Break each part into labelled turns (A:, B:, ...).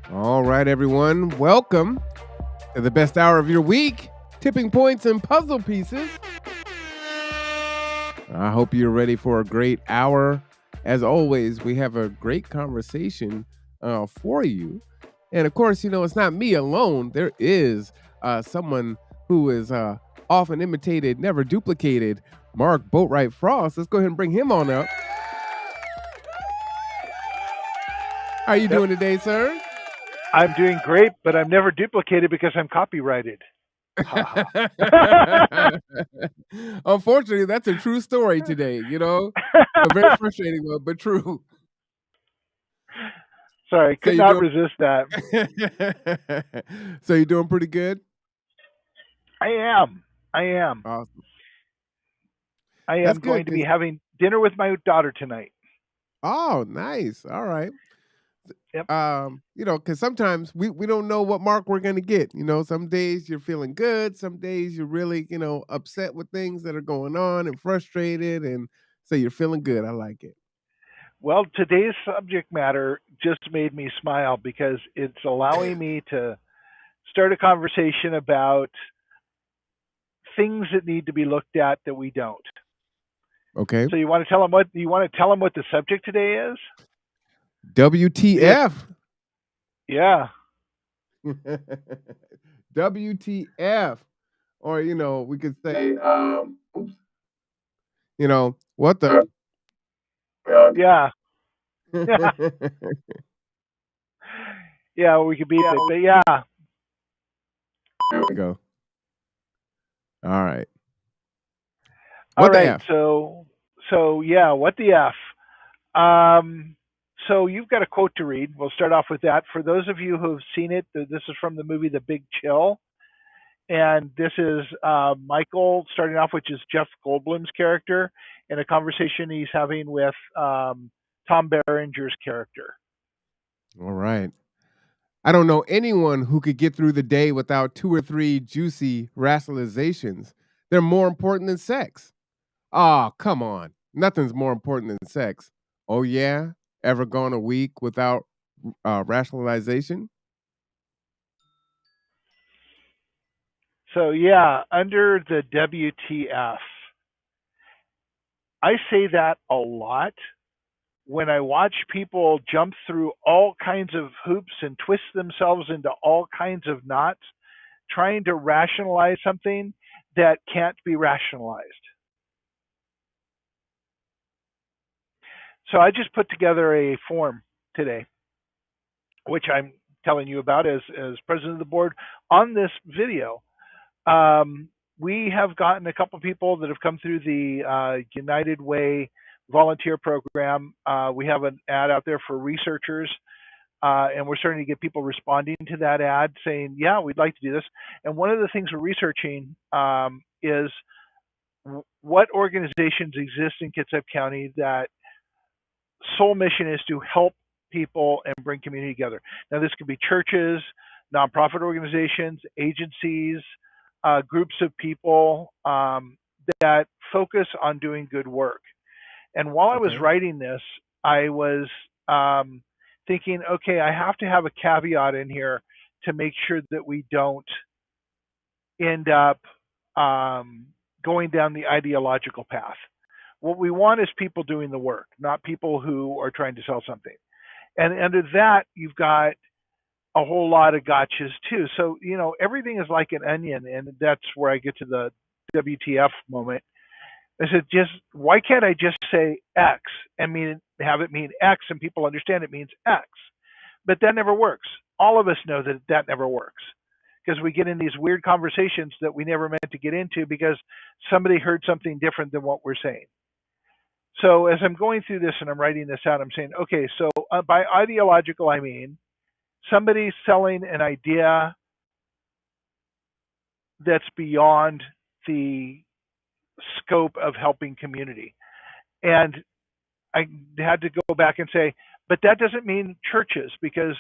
A: All right, everyone. Welcome to the best hour of your week, tipping points and puzzle pieces. I hope you're ready for a great hour. As always, we have a great conversation for you. And of course, it's not me alone. There is someone who is often imitated, never duplicated, Mark Boatwright-Frost. Let's go ahead and bring him on up. How are you doing today, sir?
B: I'm doing great, but I'm never duplicated because I'm copyrighted. Ha ha.
A: Unfortunately, that's a true story today, a very frustrating one, but true.
B: Sorry,
A: So
B: could
A: you're
B: not
A: doing
B: resist that.
A: so you're doing pretty good?
B: I am. I am.
A: Awesome.
B: I
A: That's
B: am
A: good
B: going to be
A: because
B: having dinner with my daughter tonight.
A: oh, nice. All right.
B: Yep.
A: Because sometimes we don't know what mark we're gonna get. Some days you're feeling good, some days you're really, upset with things that are going on and frustrated, and so you're feeling good. I like it.
B: Well, today's subject matter just made me smile because it's allowing me to start a conversation about things that need to be looked at that we don't.
A: Okay.
B: So you want to tell them what the subject today is? Yes.
A: WTF.
B: Yeah.
A: WTF. Or, we could say, oops, what the
B: Yeah. Yeah, we could beep it. But yeah.
A: there we go. All right.
B: All
A: What the
B: right.
A: F?
B: So yeah, what the F? Um, so you've got a quote to read. We'll start off with that. For those of you who have seen it, this is from the movie The Big Chill, and this is Michael starting off, which is Jeff Goldblum's character, in a conversation he's having with Tom Berenger's character.
A: All right. I don't know anyone who could get through the day without two or three juicy rationalizations. They're more important than sex. Ah, come on. Nothing's more important than sex. Oh, yeah? Ever gone a week without rationalization?
B: So yeah, under the WTF, I say that a lot when I watch people jump through all kinds of hoops and twist themselves into all kinds of knots trying to rationalize something that can't be rationalized. So I just put together a form today, which I'm telling you about as president of the board on this video. We have gotten a couple people that have come through the United Way volunteer program. We have an ad out there for researchers, and we're starting to get people responding to that ad saying, yeah, we'd like to do this. And one of the things we're researching is what organizations exist in Kitsap County that sole mission is to help people and bring community together. Now, this could be churches, nonprofit organizations, agencies, groups of people that focus on doing good work. And while I was
A: Okay.
B: writing this, I was thinking, okay, I have to have a caveat in here to make sure that we don't end up um, going down the ideological path. What we want is people doing the work, not people who are trying to sell something. And under that, you've got a whole lot of gotchas too. So, everything is like an onion, and that's where I get to the WTF moment. I said, just why can't I just say X and have it mean X and people understand it means X? But that never works. All of us know that that never works because we get in these weird conversations that we never meant to get into because somebody heard something different than what we're saying. So as I'm going through this and I'm writing this out, I'm saying, okay, so by ideological, I mean somebody selling an idea that's beyond the scope of helping community. And I had to go back and say, but that doesn't mean churches because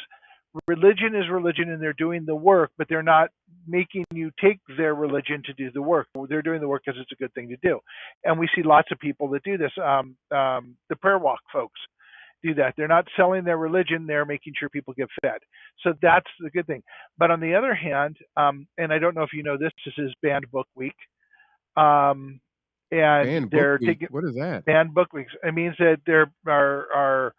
B: religion is religion and they're doing the work, but they're not making you take their religion to do the work. They're doing the work because it's a good thing to do. And we see lots of people that do this. The prayer walk folks, do that. They're not selling their religion, they're making sure people get fed. So that's the good thing. But on the other hand, and I don't know if you know this is Banned Book Week. Um, and
A: Banned book
B: they're
A: week.
B: taking
A: What is that?
B: banned book weeks. It means that there are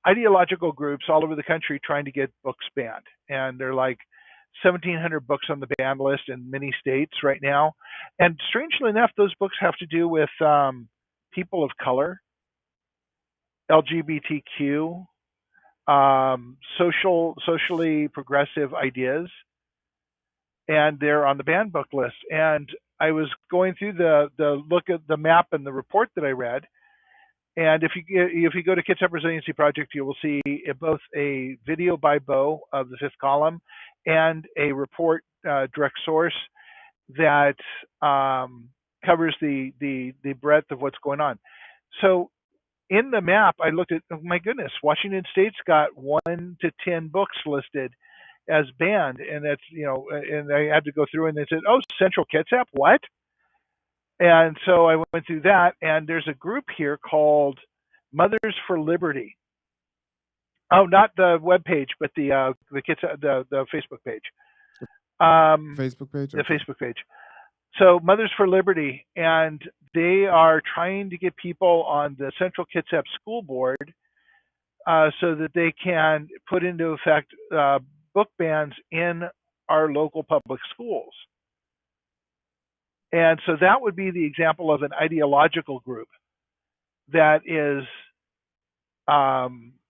B: ideological groups all over the country trying to get books banned, and they're like 1,700 books on the ban list in many states right now. And strangely enough, those books have to do with people of color, LGBTQ, socially progressive ideas, and they're on the banned book list. And I was going through the look at the map and the report that I read. And if you go to Kitsap Resiliency Project, you will see both a video by Bo of the fifth column and a report, direct source, that covers the breadth of what's going on. So in the map, I looked at, oh my goodness, Washington State's got 1 to 10 books listed as banned, and that's, and I had to go through and they said, oh, Central Kitsap, what? And so I went through that, and there's a group here called Mothers for Liberty. Oh, not the web page, but the kids the Facebook page.
A: Facebook page?
B: The
A: Okay.
B: Facebook page. So Mothers for Liberty, and they are trying to get people on the Central Kitsap School Board so that they can put into effect book bans in our local public schools. And so that would be the example of an ideological group that is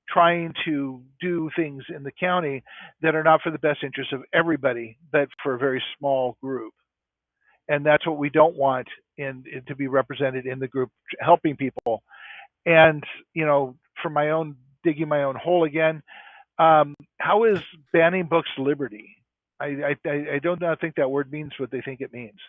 B: trying to do things in the county that are not for the best interest of everybody, but for a very small group. And that's what we don't want to be represented in the group helping people. And, for my own digging my own hole again, how is banning books liberty? I don't think that word means what they think it means.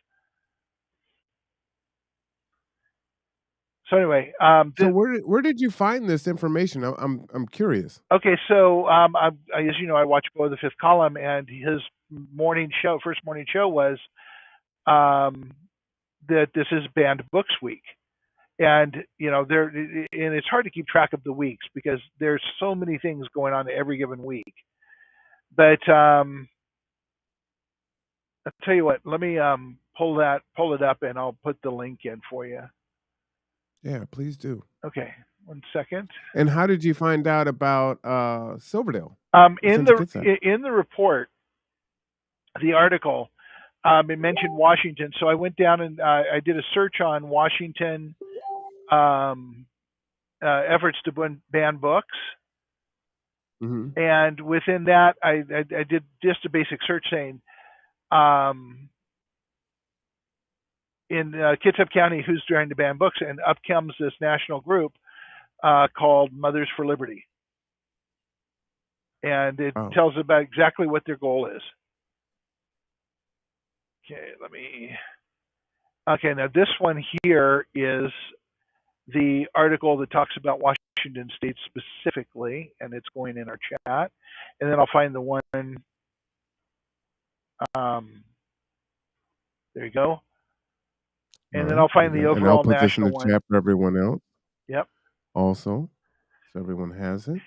B: So anyway,
A: So where did you find this information? I'm curious.
B: okay. So as you know, I watch Bo the Fifth Column, and his first morning show was that this is Banned Books Week, and and it's hard to keep track of the weeks because there's so many things going on every given week. But I'll tell you what. Let me pull it up, and I'll put the link in for you.
A: Yeah, please do.
B: Okay, 1 second.
A: And how did you find out about Silverdale?
B: In
A: Central Kitsap?
B: the report, the article, it mentioned Washington, so I went down and I did a search on Washington efforts to ban books, and within that, I did just a basic search saying, in Kitsap County, who's trying to ban books, and up comes this national group called Mothers for Liberty, and it tells about exactly what their goal is. Okay, now this one here is the article that talks about Washington State specifically, and it's going in our chat. And then I'll find the one. There you go. And then I'll find the
A: and I'll
B: overall
A: put this in
B: national
A: the
B: one.
A: chat for everyone else.
B: Yep.
A: Also, so everyone has it.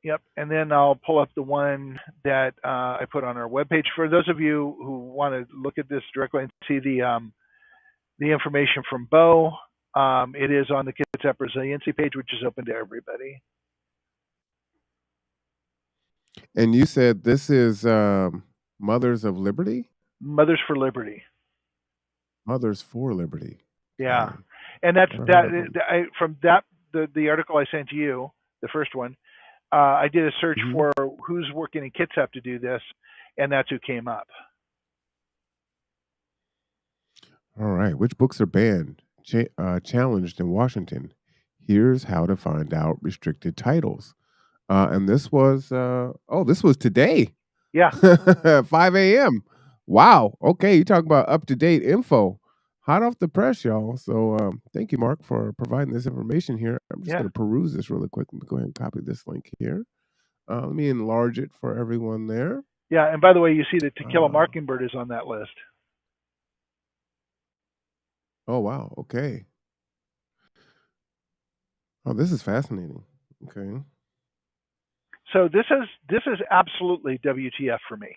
B: Yep. And then I'll pull up the one that I put on our webpage. For those of you who want to look at this directly and see the information from Bo, it is on the Kitsap Resiliency page, which is open to everybody.
A: And you said this is Mothers of Liberty?
B: Mothers for Liberty.
A: Mothers for Liberty.
B: Yeah.
A: Okay.
B: And that's from the article I sent you, the first one. I did a search for who's working in Kitsap to do this, and that's who came up.
A: All right. Which books are banned, challenged in Washington? Here's how to find out restricted titles. And this was this was today.
B: Yeah.
A: 5 a.m. Wow. Okay, you talk about up-to-date info. Hot off the press, y'all. So thank you, Mark, for providing this information here. I'm just going to peruse this really quick. Let me go ahead and copy this link here. Let me enlarge it for everyone there.
B: Yeah, and by the way, you see that To Kill a Mockingbird is on that list.
A: Oh, wow. Okay. Oh, this is fascinating. Okay.
B: So this is absolutely WTF for me.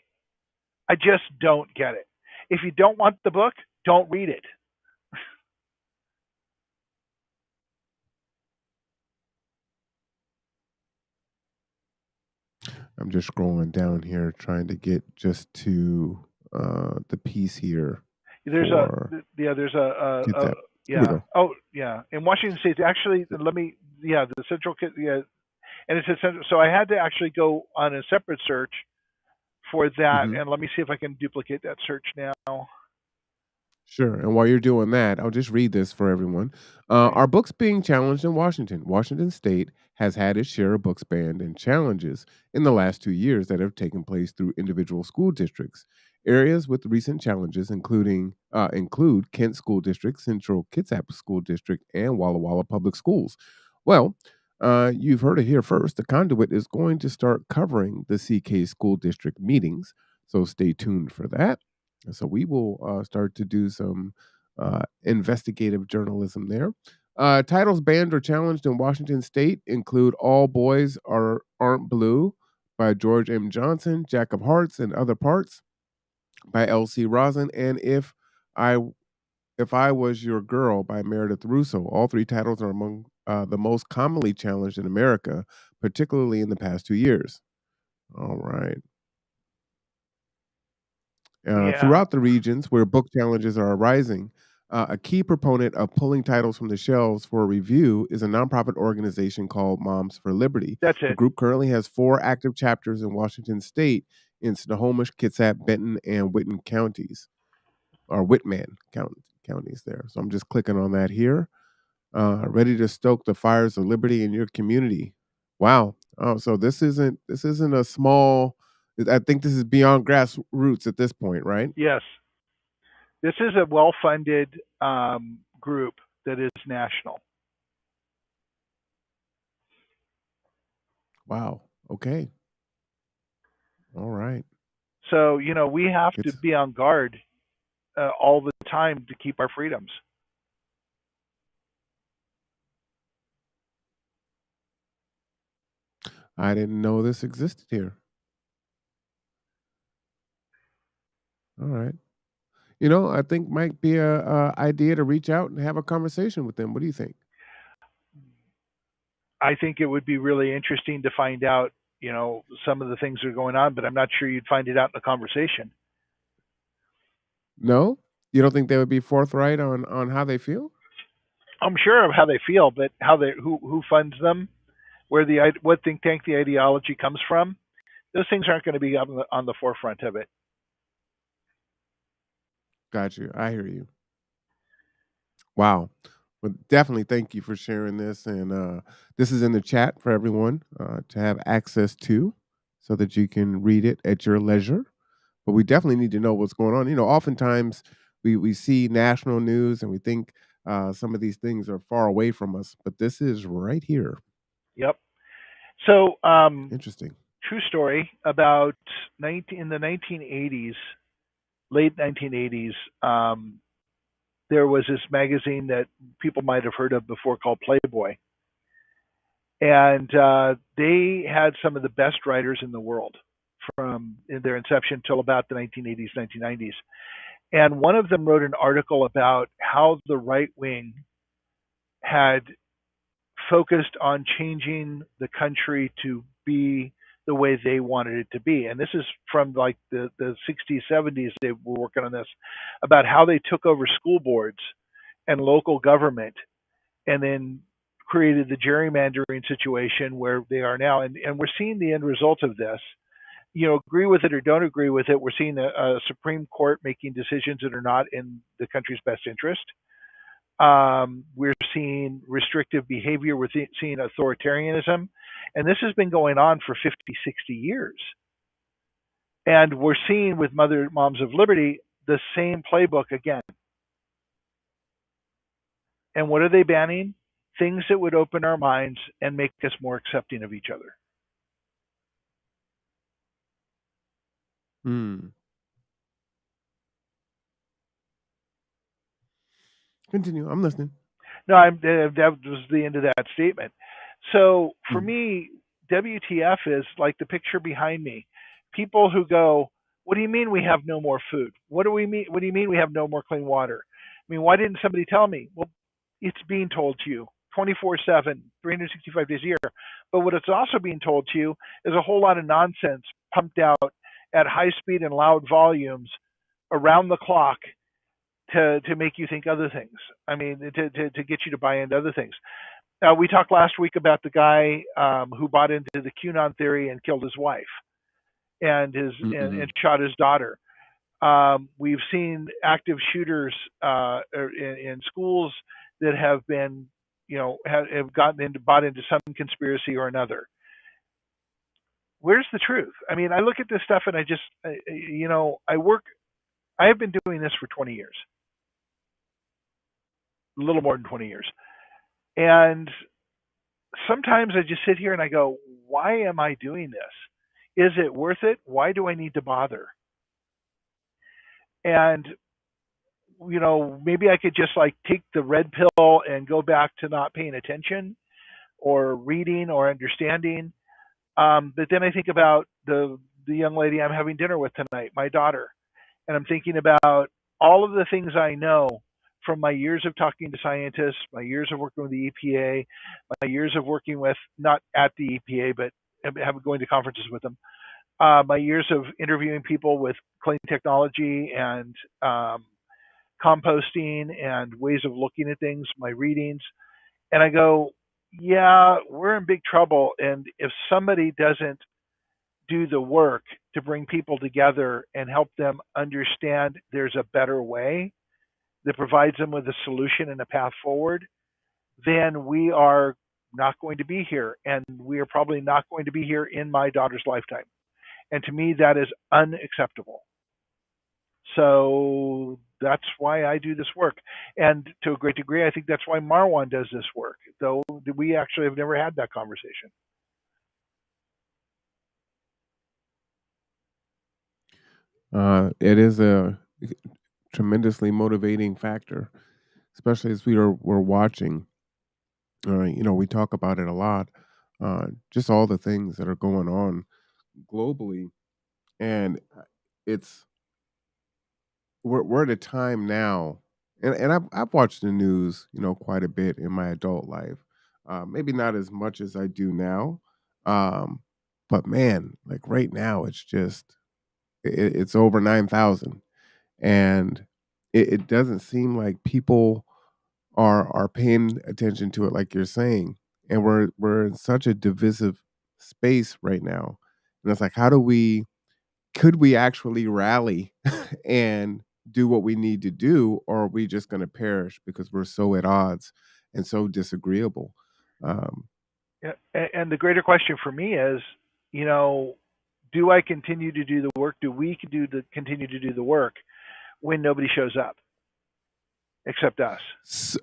B: I just don't get it. If you don't want the book, don't read it.
A: I'm just scrolling down here trying to get just to the piece here
B: There's a
A: for
B: yeah, there's a
A: Kitsap. Here we
B: yeah.
A: go.
B: Oh yeah, in Washington State, actually, let me yeah, the central yeah, and it's a central. So I had to actually go on a separate search for that,
A: Hmm.
B: and let me see if I can duplicate that search now.
A: Sure. And while you're doing that, I'll just read this for everyone.
B: Okay.
A: Are books being challenged in Washington? Washington State has had its share of books banned and challenges in the last 2 years that have taken place through individual school districts. Areas with recent challenges, include Kent School District, Central Kitsap School District, and Walla Walla Public Schools. Well, you've heard it here first. The Conduit is going to start covering the CK School District meetings, so stay tuned for that. So we will start to do some investigative journalism there. Titles banned or challenged in Washington State include "All Boys Aren't Blue" by George M. Johnson, "Jack of Hearts and Other Parts" by L.C. Rosin, and I "If I Was Your Girl" by Meredith Russo. All three titles are among the most commonly challenged in America, particularly in the past 2 years. All right.
B: Yeah,
A: Throughout the regions where book challenges are arising, a key proponent of pulling titles from the shelves for review is a nonprofit organization called Moms for Liberty.
B: that's
A: The
B: it.
A: group currently has 4 active chapters in Washington State in Snohomish, Kitsap, Benton, and Whitman counties, or counties there. So I'm just clicking on that here. Ready to stoke the fires of liberty in your community. Wow. Oh, so this isn't a small. I think this is beyond grassroots at this point, right?
B: Yes, this is a well-funded group that is national.
A: Wow. Okay. All right.
B: So we have to
A: It's
B: be on guard all the time to keep our freedoms.
A: I didn't know this existed here. All right. I think might be a idea to reach out and have a conversation with them. What do you think?
B: I think it would be really interesting to find out, some of the things that are going on, but I'm not sure you'd find it out in a conversation.
A: No? You don't think they would be forthright on how they feel?
B: I'm sure of how they feel, but how they who funds them, where the what think tank the ideology comes from, those things aren't going to be on the forefront of it.
A: Got you. I hear you. Wow. Well, definitely thank you for sharing this. And this is in the chat for everyone to have access to so that you can read it at your leisure. But we definitely need to know what's going on. Oftentimes we see national news and we think some of these things are far away from us, but this is right here.
B: Yep. So,
A: Interesting.
B: true story about 19 in the 1980s, late 1980s. There was this magazine that people might have heard of before called Playboy, and they had some of the best writers in the world from in their inception till about the 1980s, 1990s. And one of them wrote an article about how the right wing had focused on changing the country to be the way they wanted it to be. And this is from like the 60s, 70s. They were working on this about how they took over school boards and local government and then created the gerrymandering situation where they are now. And we're seeing the end result of this. Agree with it or don't agree with it, we're seeing a Supreme Court making decisions that are not in the country's best interest. We're seeing restrictive behavior. We're seeing authoritarianism. And this has been going on for 50, 60 years. And we're seeing with Moms of Liberty the same playbook again. And what are they banning? Things that would open our minds and make us more accepting of each other.
A: Hmm. Continue. I'm listening.
B: No, that was the end of that statement. So for
A: Mm.
B: me, WTF is like the picture behind me. People who go, "What do you mean we have no more food? What do we mean? What do you mean we have no more clean water? I mean, why didn't somebody tell me?" Well, it's being told to you 24/7, 365 days a year. But what it's also being told to you is a whole lot of nonsense pumped out at high speed and loud volumes around the clock to make you think other things. I mean, to get you to buy into other things. We talked last week about the guy who bought into the QAnon theory and killed his wife and
A: Mm-mm.
B: shot his daughter. We've seen active shooters in schools that have been, have gotten into bought into some conspiracy or another. Where's the truth? I mean, I look at this stuff and I just, I work. I have been doing this for 20 years, a little more than 20 years, and sometimes I just sit here and I go, why am I doing this? Is it worth it? Why do I need to bother? And maybe I could just like take the red pill and go back to not paying attention or reading or understanding. But then I think about the young lady I'm having dinner with tonight, my daughter, and I'm thinking about all of the things I know from my years of talking to scientists, my years of working with the EPA, my years of working with not at the EPA, but have going to conferences with them, my years of interviewing people with clean technology and composting and ways of looking at things, my readings, and I go, yeah, we're in big trouble. And if somebody doesn't do the work to bring people together and help them understand there's a better way that provides them with a solution and a path forward, then we are not going to be here. And we are probably not going to be here in my daughter's lifetime. And to me, that is unacceptable. So that's why I do this work. And to a great degree, I think that's why Marwan does this work, though we actually have never had that conversation.
A: It is a tremendously motivating factor, especially as we're watching. We talk about it a lot. Just all the things that are going on globally, and it's we're at a time now, and I've watched the news, quite a bit in my adult life. Maybe not as much as I do now, um, but man, like right now, it's just it's over 9,000, and it doesn't seem like people are paying attention to it like you're saying, and we're in such a divisive space right now, and it's like, how do we could we actually rally and do what we need to do, or are we just going to perish because we're so at odds and so disagreeable? Um,
B: Yeah, and the greater question for me is, you know, do I continue to do the work? Do we continue to do the work when nobody shows up except us?
A: s-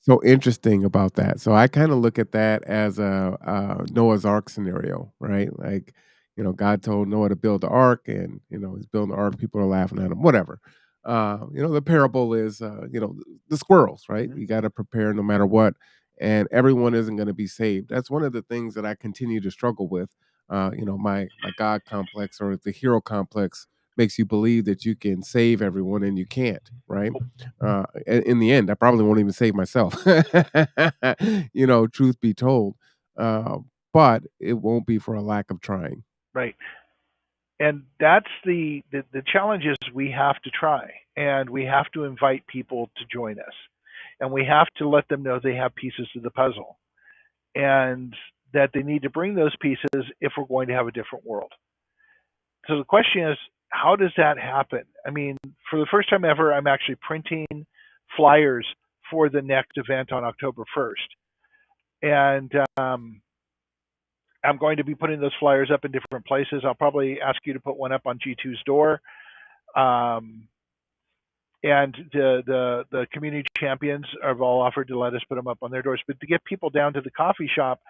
A: So interesting about that. So I kind of look at that as a Noah's Ark scenario, right? Like, God told Noah to build the ark, and he's building the ark. People are laughing at him, whatever. The parable is, the squirrels, right?
B: Mhm.
A: You got to prepare no matter what, and everyone isn't going to be saved. That's one of the things that I continue to struggle with. My God complex or the hero complex makes you believe that you can save everyone, and you can't, right? In the end, I probably won't even save myself. Truth be told, uh, but it won't be for a lack of trying.
B: Right. And that's the challenge is we have to try and we have to invite people to join us. And we have to let them know they have pieces of the puzzle and that they need to bring those pieces if we're going to have a different world. So the question is, how does that happen? I mean, for the first time ever, I'm actually printing flyers for the next event on October 1st. And I'm going to be putting those flyers up in different places. I'll probably ask you to put one up on G2's door. Um, and the community champions have all offered to let us put them up on their doors. But to get people down to the coffee shop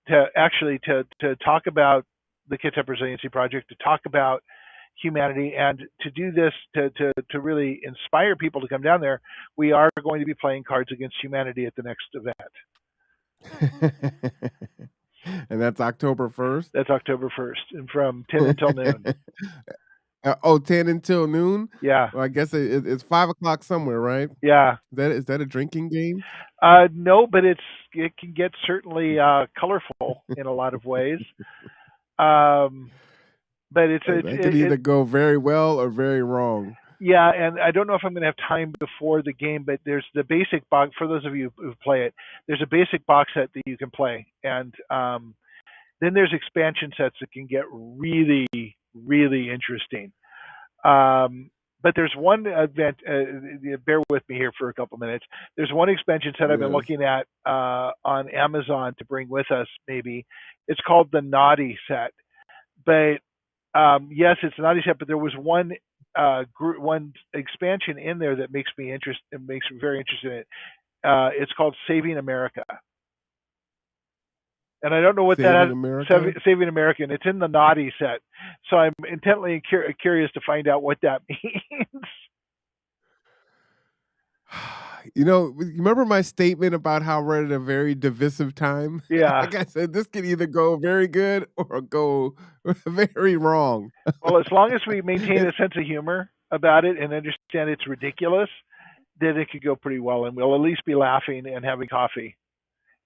B: to actually to talk about the Kitsap Resiliency Project, to talk about humanity, and to do this to really inspire people to come down there, we are going to be playing Cards Against Humanity at the next event.
A: And that's October 1st?
B: That's October 1st, and from 10 until noon.
A: Oh, 10 until noon?
B: Yeah,
A: Well, I guess it's 5 o'clock somewhere, right?
B: yeah.
A: Is that a drinking game?
B: No, but it can get certainly colorful in a lot of ways. Um, but
A: That could either go very well or very wrong.
B: yeah, and I don't know if I'm going to have time before the game, but there's the basic box for those of you who play it. There's a basic box set that you can play, and then there's expansion sets that can get really, really interesting. Um, but there's one event. Bear with me here for a couple minutes. There's one expansion set I've been
A: Yes.
B: looking at on Amazon to bring with us. Maybe it's called the Naughty set. But yes, it's a Naughty set. But there was one expansion in there that makes me interest. It makes me very interested in it. It's called Saving America, and I don't know what
A: Saving
B: that
A: America?
B: Saving America, and it's in the Naughty set. So I'm intently curious to find out what that means.
A: You remember my statement about how we're at a very divisive time?
B: Yeah.
A: Like I said, this could either go very good or go very wrong.
B: Well, as long as we maintain
A: It
B: a sense of humor about it and understand it's ridiculous, then it could go pretty well, and we'll at least be laughing and having coffee.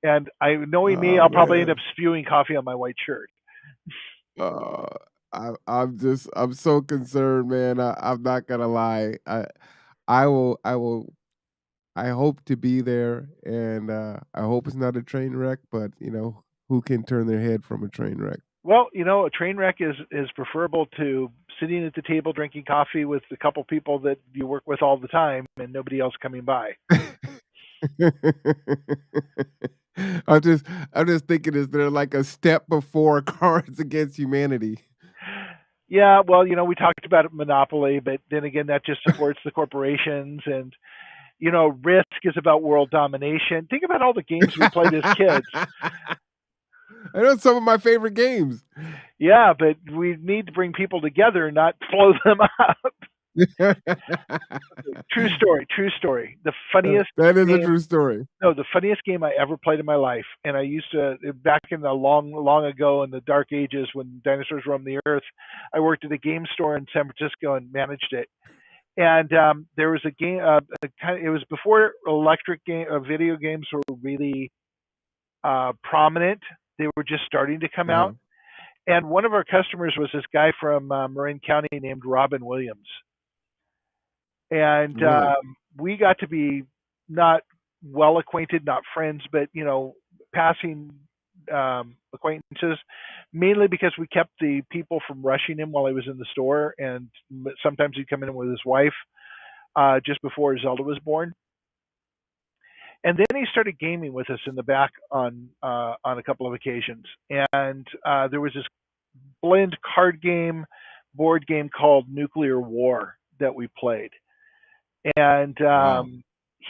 B: And knowing me,
A: oh,
B: I'll probably end up
A: man.
B: spewing coffee on my white shirt.
A: Uh, I'm so concerned, man. I'm not gonna lie. I hope to be there, and I hope it's not a train wreck. But who can turn their head from a train wreck?
B: Well, a train wreck is preferable to sitting at the table drinking coffee with a couple people that you work with all the time and nobody else coming by.
A: I'm just I'm just thinking, is there like a step before Cards Against Humanity?
B: Yeah, well, we talked about monopoly, but then again, that just supports the corporations, and Risk is about world domination. Think about all the games we played as kids.
A: I know some of my favorite games.
B: Yeah, but we need to bring people together, not blow them up. True story. True story. The funniest
A: That is a
B: game.
A: true story.
B: No, the funniest game I ever played in my life, and I used to back in the long, long ago in the dark ages when dinosaurs roamed the earth. I worked at a game store in San Francisco and managed it. And there was a game. It was before video games were really prominent. They were just starting to come
A: Uh-huh.
B: out. And one of our customers was this guy from Marin County named Robin Williams, and
A: Really?
B: we got to be not well acquainted, not friends, but passing acquaintances, mainly because we kept the people from rushing him while he was in the store, and sometimes he'd come in with his wife just before Zelda was born. And then he started gaming with us in the back on a couple of occasions, and there was this blend card game, board game called Nuclear War that we played. And
A: Wow.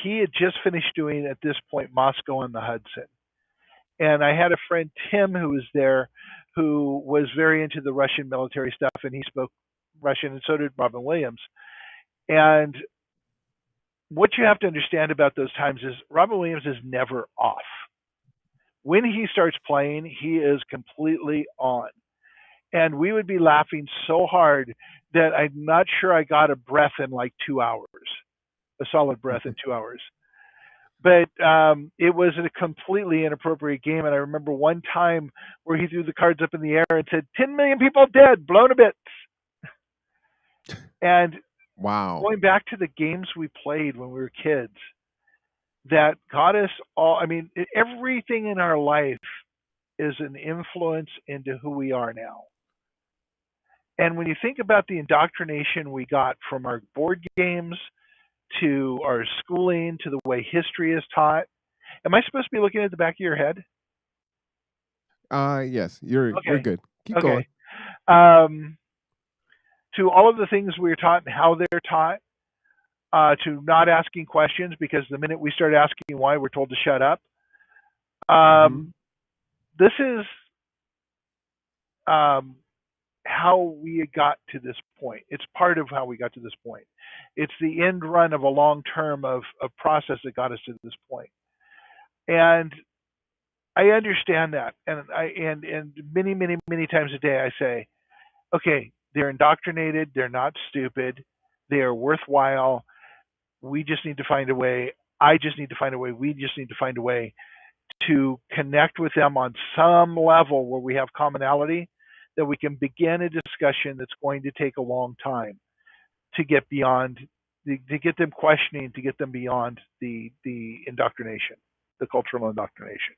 B: he had just finished doing at this point Moscow on the Hudson. And I had a friend Tim who was there, who was very into the Russian military stuff, and he spoke Russian, and so did Robin Williams. And what you have to understand about those times is Robin Williams is never off. When he starts playing, he is completely on. And we would be laughing so hard that I'm not sure I got a breath in like 2 hours, a solid breath in 2 hours. But it was a completely inappropriate game. And I remember one time where he threw the cards up in the air and said, 10 million people dead, blown to bits. And
A: Wow.
B: going back to the games we played when we were kids, that got us all, I mean, everything in our life is an influence into who we are now. And when you think about the indoctrination we got from our board games to our schooling to the way history is taught, am I supposed to be looking at the back of your head?
A: Yes, you're
B: Okay.
A: good. Keep going.
B: Okay. Um, to all of the things we were taught and how they're taught, to not asking questions because the minute we start asking why, we're told to shut up.
A: Mhm.
B: This is um, how we got to this point. It's part of how we got to this point. It's the end run of a long term of process that got us to this point. And I understand that, and many times a day I say, okay, they're indoctrinated, they're not stupid, they are worthwhile. We just need to find a way. I just need to find a way. We just need to find a way to connect with them on some level where we have commonality, that we can begin a discussion that's going to take a long time to get beyond, to get them questioning, to get them beyond the indoctrination, the cultural indoctrination.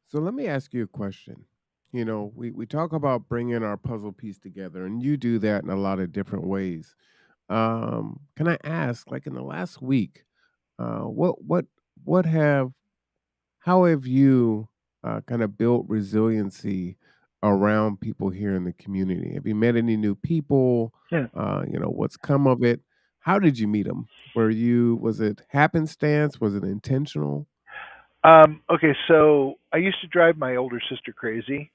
A: So let me ask you a question. We talk about bringing our puzzle piece together, and you do that in a lot of different ways. Can I ask, like in the last week, what have how have you kind of built resiliency around people here in the community? Have you met any new people?
B: Yeah.
A: What's come of it? How did you meet them? Was it happenstance? Was it intentional?
B: Okay, so I used to drive my older sister crazy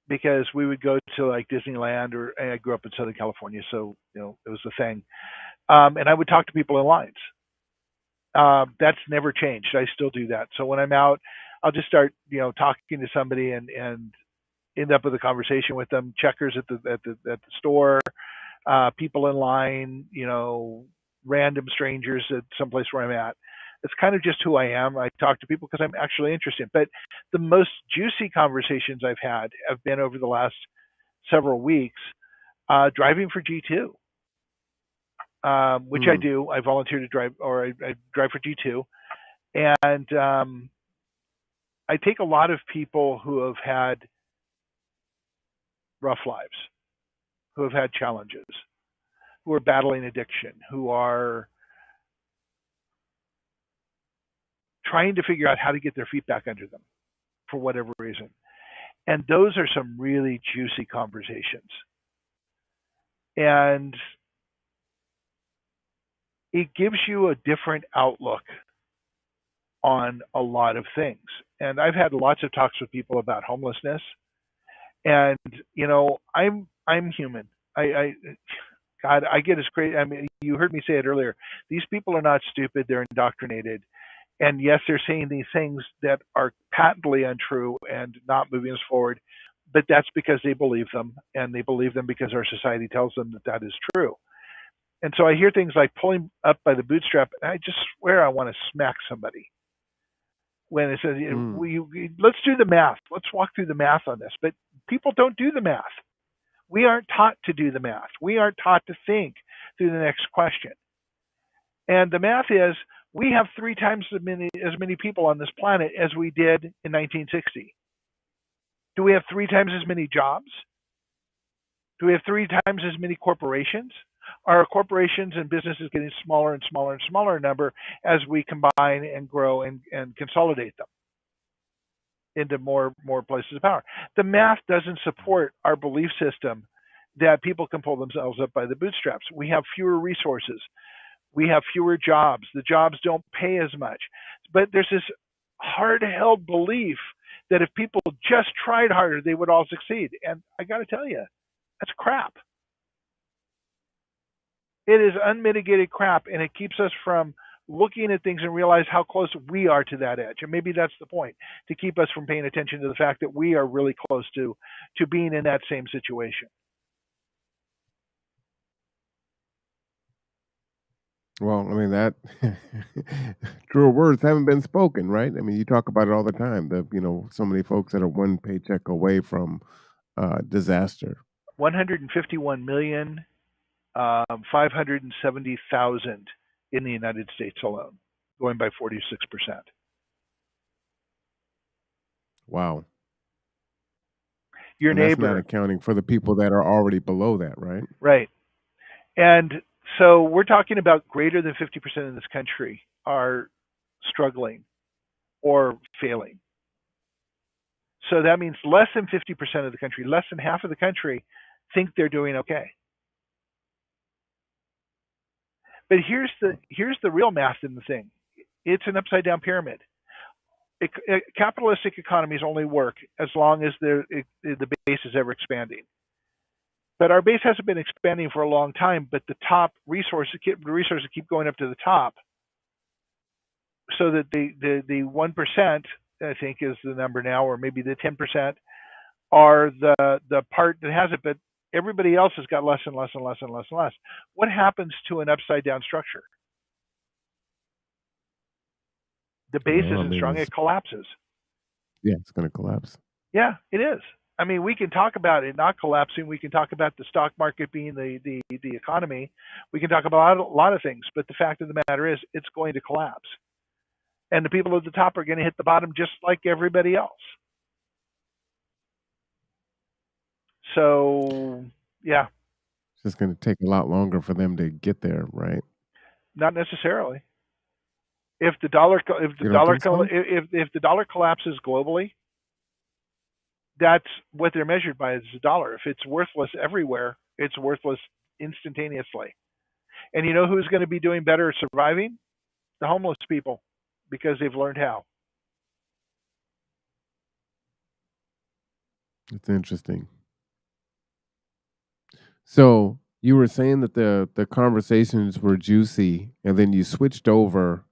B: because we would go to like Disneyland, or and I grew up in Southern California, so it was the thing. And I would talk to people in lines. That's never changed. I still do that. So when I'm out, I'll just start, talking to somebody and end up with a conversation with them. Checkers at the store, people in line, random strangers at someplace where I'm at. It's kind of just who I am. I talk to people because I'm actually interested. But the most juicy conversations I've had have been over the last several weeks, driving for G2, which I
A: Hmm.
B: do. I volunteer to drive, or I drive for G2, and I take a lot of people who have had rough lives, who have had challenges, who are battling addiction, who are trying to figure out how to get their feet back under them for whatever reason. And those are some really juicy conversations. And it gives you a different outlook on a lot of things. And I've had lots of talks with people about homelessness. And I'm human. I God, I get as crazy. I mean, you heard me say it earlier. These people are not stupid; they're indoctrinated. And yes, they're saying these things that are patently untrue and not moving us forward. But that's because they believe them, and they believe them because our society tells them that that is true. And so I hear things like pulling up by the bootstrap, and I just swear I want to smack somebody when it says,
A: Mm.
B: let's do the math. Let's walk through the math on this. But people don't do the math. We aren't taught to do the math. We aren't taught to think through the next question. And the math is, we have three times as many people on this planet as we did in 1960. Do we have three times as many jobs? Do we have three times as many corporations? Are corporations and businesses getting smaller and smaller and smaller in number as we combine and grow and consolidate them into more places of power? The math doesn't support our belief system that people can pull themselves up by the bootstraps. We have fewer resources. We have fewer jobs. The jobs don't pay as much. But there's this hard held belief that if people just tried harder, they would all succeed. And I got to tell you, that's crap. It is unmitigated crap, and it keeps us from looking at things and realize how close we are to that edge. And maybe that's the point, to keep us from paying attention to the fact that we are really close to being in that same situation.
A: Well, I mean that truer words haven't been spoken, right? I mean, you talk about it all the time. So many folks that are one paycheck away from disaster.
B: 151 million, 570,000 in the United States alone, going by 46%.
A: Wow.
B: Your
A: And that's not
B: neighbor,
A: accounting for the people that are already below that, right?
B: right? And so we're talking about greater than 50% of this country are struggling or failing. So that means less than 50% of the country, less than half of the country, think they're doing okay. But here's the real math in the thing. It's an upside down pyramid. Capitalistic economies only work as long as the base is ever expanding. But our base hasn't been expanding for a long time. But the top resources keep going up to the top. so that the 1%, I think, is the number now, or maybe the 10% are the part that has it, but everybody else has got less and less and less and less and less. What happens to an upside down structure? The base
A: Well, I
B: isn't
A: mean,
B: strong; it collapses.
A: yeah, it's going to collapse.
B: Yeah, it is. I mean, we can talk about it not collapsing. We can talk about the stock market being the economy. We can talk about a lot of things, but the fact of the matter is, it's going to collapse, and the people at the top are going to hit the bottom just like everybody else. So, yeah,
A: It's just going to take a lot longer for them to get there, right?
B: not necessarily. If the dollar if the
A: You don't
B: dollar
A: think so?
B: if the dollar collapses globally, that's what they're measured by is the dollar. If it's worthless everywhere, it's worthless instantaneously. And you know who's going to be doing better surviving? The homeless people, because they've learned how.
A: It's interesting. So you were saying that the conversations were juicy, and then you switched over,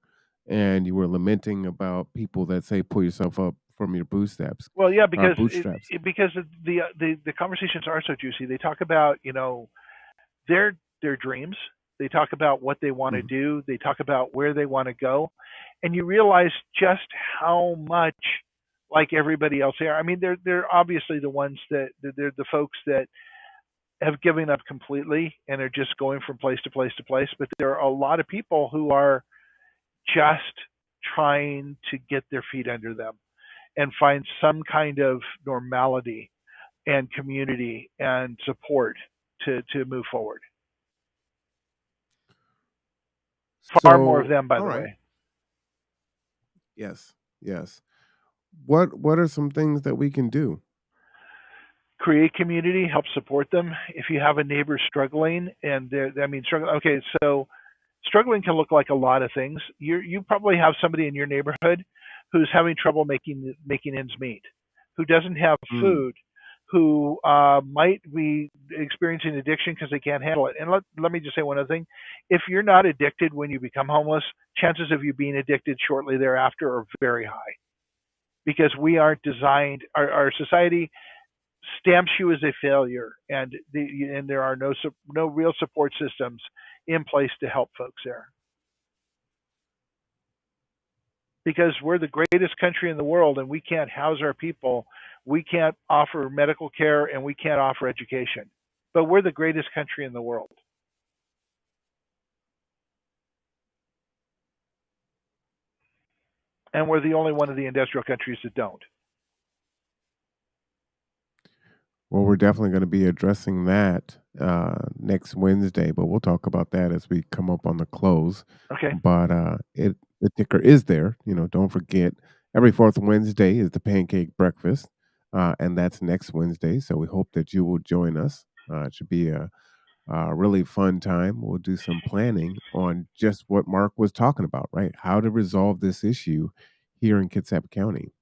A: and you were lamenting about people that say pull yourself up from your bootstraps,
B: Well, yeah,
A: bootstraps.
B: because the conversations are so juicy. They talk about their their dreams. They talk about what they want to
A: Mhm.
B: do. They talk about where they want to go, and you realize just how much like everybody else they are. I mean, they're obviously the ones that they're the folks that have given up completely and are just going from place to place to place. But there are a lot of people who are just trying to get their feet under them and find some kind of normality and community and support to move forward. Far more of
A: So,
B: them, by
A: all
B: the
A: right.
B: way.
A: Yes. Yes. What are some things that we can do?
B: Create community, help support them. If you have a neighbor struggling, and I mean, struggling. Okay, so struggling can look like a lot of things. You probably have somebody in your neighborhood who's having trouble making ends meet, who doesn't have
A: Mm.
B: food, who might be experiencing addiction because they can't handle it. And let me just say one other thing: if you're not addicted when you become homeless, chances of you being addicted shortly thereafter are very high because we aren't designed. Our society stamps you as a failure, and there are no real support systems in place to help folks there. Because we're the greatest country in the world and we can't house our people, we can't offer medical care, and we can't offer education. But we're the greatest country in the world, and we're the only one of the industrial countries that don't.
A: Well, we're definitely going to be addressing that next Wednesday, but we'll talk about that as we come up on the close.
B: Okay.
A: But the ticker is there. Don't forget every fourth Wednesday is the pancake breakfast, and that's next Wednesday. So we hope that you will join us. It should be a really fun time. We'll do some planning on just what Mark was talking about, right? How to resolve this issue here in Kitsap County.